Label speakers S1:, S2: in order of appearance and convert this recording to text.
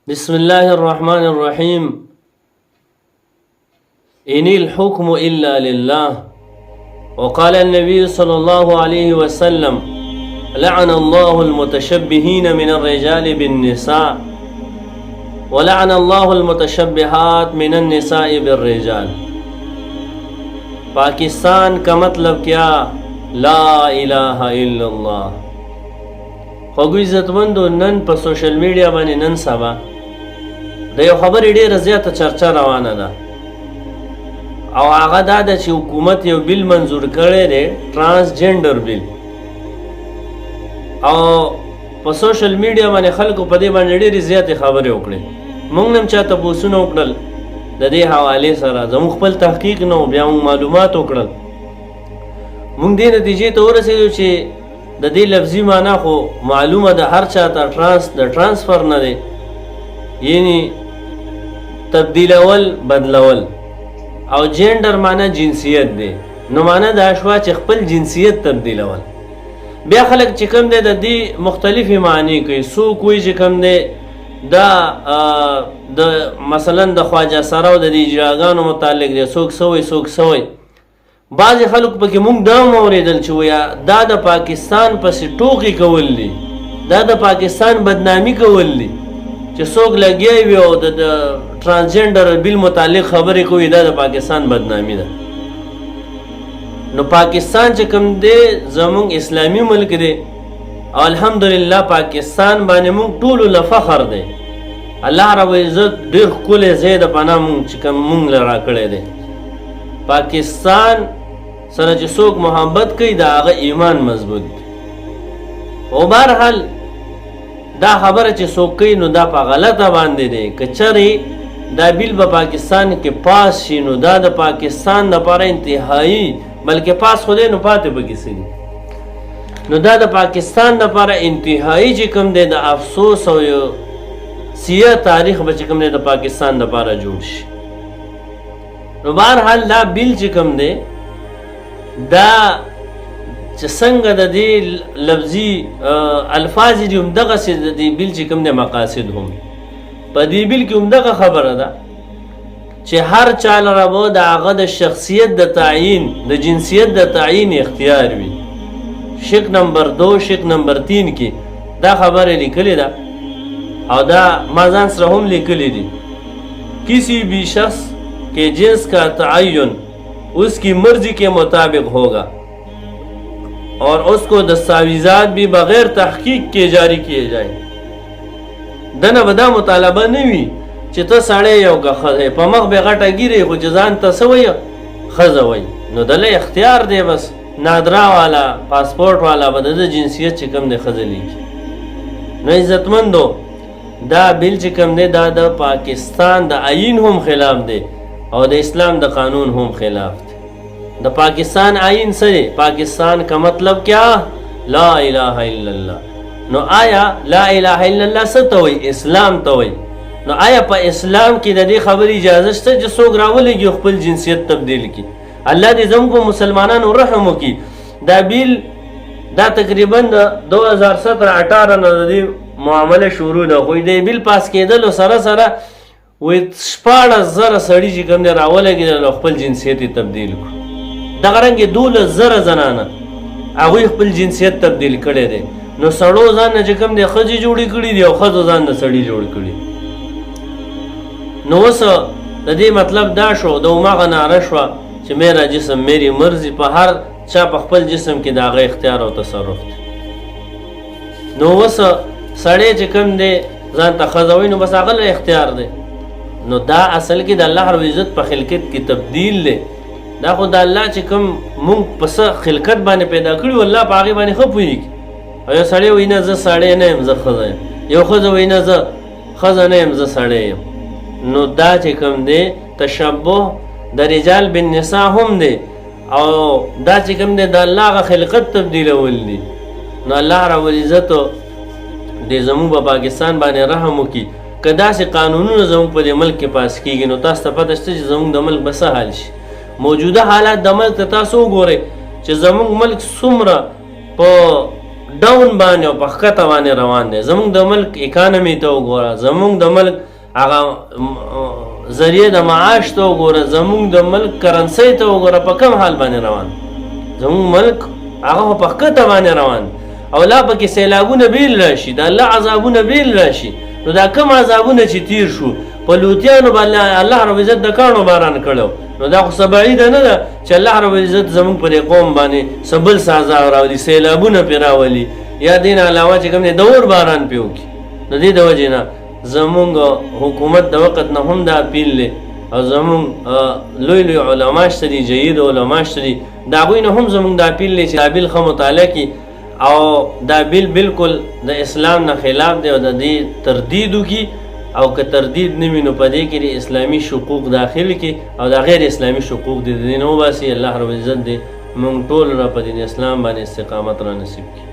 S1: بسم الله الرحمن الرحيم. إن الحكم إلا لله. وقال النبي صلى الله عليه وسلم: لعن الله المتشبهين من الرجال بالنساء ولعن الله المتشبهات من النساء بالرجال. پاکستان کا مطلب کیا؟ لا الہ الا اللہ. خوږو عزتمندو، نن په سوشل میډیا باندې نن سبا د یو خبرې ډېره زیاته چرچا روانه ده، او هغه دا ده چې حکومت یو بیل منظور کړی دی، ټرانسجنډر بیل، او په سوشل میډیا باندې خلکو په دې باندې ډېرې زیاتې خبرې وکړې. موږ هم چا تپوسونه وکړل د دې حوالې سره، زموږ خپل تحقیق نه و، بیا موږ معلومات وکړل. موږ دې نتیجې ته ورسېدو چې د دې لفظي معنا خو معلومه ده هر چا ته، د ټرانسفر نه دی، یعنی تبدیلول، بدلول، او جینډر معنا جنسیت دی. نو معنا دا شوه چې خپل جنسیت تبدیلول. بیا خلک چې کوم دی د دې مختلفې معنی کوي. څوک وایي چې کوم دی دا د مثلا د خواجه سراو د دې اجراګانو متعلق دی، څوک څه وایي څوک څه وایي. بعضې خلک پکې موږ دا هم اورېدل چې وایه دا د پاکستان پسې ټوکې کول دي، دا د پاکستان بدنامي کول دي، چې څوک لګیا وي او د ټرانسجنډر بیل متعلق خبرې کوي، دا د پاکستان بدنامي ده. نو پاکستان چې کوم دی زموږ اسلامي ملک دی، او الحمدلله پاکستان باندې موږ ټولو له فخر دی. الله رب العزت ډېر ښکلی ځای د پناه موږ چې کوم موږ له راکړی دی. پاکستان سره چې څوک محبت کوي د هغه ایمان مضبوط دی. او بهرحال دا خبره چې څوک کوي نو دا په غلطه باندې دی. که چرې دا بیل به پاکستان کې پاس شي نو دا د پاکستان دپاره انتهایی، بلکې پاس خو دی نو پاتې به کیسې دي، نو دا د پاکستان دپاره انتهایی چې کوم دی د افسوس او یو سیاه تاریخ به چې کوم دی د پاکستان دپاره جوړ شي. نو بهرحال دا بیل چې کوم دی دا چې څنګه د دې لفظي الفاظ دي همدغسې د دې بیل چې کوم دی مقاصد هم په دې بیل کې همدغه خبره ده چې هر چا لره به د هغه د شخصیت د تعیین، د جنسیت د تعیین اختیار وي. شق نمبر 2 شق نمبر 3 کې دا خبره لیکلې ده، او دا ما ځان سره هم لیکلې دي. کسی بھی شخص کے جنس کا تعین اس کی مرضی کے مطابق ہوگا اور اس کو دستاویزات بھی بغیر تحقیق کے جاری کیے جائیں. دنه به دا مطالبه نه وي چې ته سړی یو که ښځه په مخ بې غټه ګیرې خو چې ځان ته څه وایه ښځه وایي، نو دله اختیار دی، بس نادرا والا پاسپورټ والا به د جنسیت چې کوم دی ښځه لیکي. نو عزتمندو دا بیل چې کوم دی دا د پاکستان د آیین هم خلاف دی او د اسلام د قانون هم خلاف دی. د پاکستان آیین څه دی؟ پاکستان کا مطلب کیا؟ لا الہ الا اللہ. نو آیا لا الہ الا اللہ څه ته وایي؟ اسلام ته وایي. نو آیا په اسلام کې د دې خبرې اجازه شته چې څوک راولېږي خپل جنسیت تبدیل کړي؟ الله دې زموږ په مسلمانانو رحم وکړي. دا بیل دا تقریبا د 2017-18 نه د دې معامله شروع ده، خو د بیل پاس کېدلو سره سره 14,000 سړي چې کوم دی راولګېدل او خپل جنسیت یې تبدیل کړو. دغه رنګې 12,000 زنانه هغوی خپل جنسیت تبدیل کړی دی. نو سړو ځان نه چې کوم دی ښځې جوړې کړي دي او ښځو ځان نه سړي جوړ کړي. نو اوس د دې مطلب دا شو، د هماغه ناره شوه چې میرا جسم میری مرضی، په هر چا په خپل جسم کې د هغه اختیار او تصرف دی. نو اوس سړی چې کوم دی ځان ته ښځه وایي نو بس هغه له اختیار دی. نو دا اصل کې د الله رب العزت په خلقت کې تبدیل دی. دا خو د الله چې کوم مونږ په څه خلقت باندې پیدا کړي و الله په هغې باندې ښه پوهېږي. او یو سړی وایي نه زه سړی نه یم زه ښځه یم، یو ښځه وایي نه زه ښځه نه یم زه سړی یم. نو دا چې کوم دی تشبه د رجال بالنساء هم دی، او دا چې کوم دی د الله هغه خلقت تبدیلول دي. نو الله رب العزت دې زموږ په پاکستان باندې رحم وکړي. که داسې قانونونه زموږ په دې ملک کې پاس کېږي نو تاسو ته پته شته چې زموږ د ملک به څه حال شي. موجوده حالات د ملک ته تاسو وګورئ چې زموږ ملک څومره په ډاون باندې او په ښکته باندې روان دی. زمونږ د ملک اکانمي ته وګوره، زمونږ د ملک هغه ذریعه د معاش ته وګوره، زمونږ د ملک کرنسۍ ته وګوره په کم حال باندې روان. زمونږ ملک هغه په ښکته باندې روان او لا پکې سیلابونه بیل راشي، د الله عذابونه بیل راشي. نو دا کم عذابونه چې تیر شو په لوتیانو باندې الله رب عزت د کاڼو باران کړو، نو دا خو څه بعیده نه ده چې الله رب عزت زمونږ په دې قوم باندې څه بل څه عذاب راولي، سیلابونه پرې راولي، یا دې نه علاوه چې کوم دی د اور باران پرې وکړي. نو دې د وجې نه زمونږ حکومت د وخت نه هم دا اپیل دی او زمونږ لوی لوی علما شته دي، جید علما شته دي، د هغوی نه هم زمونږ دا اپیل دی چې دا بیل ښه مطالعه کړي او دا بیل بالکل د اسلام نه خلاف دی او د دې تردید وکړي، او که تردید نه وي نو په دې کې د اسلامي حقوق داخل کړي او د غیر اسلامي حقوق د دې نه وباسي. الله رب العزت دې موږ ټول را په دین اسلام باندې استقامت را نصیب کړي.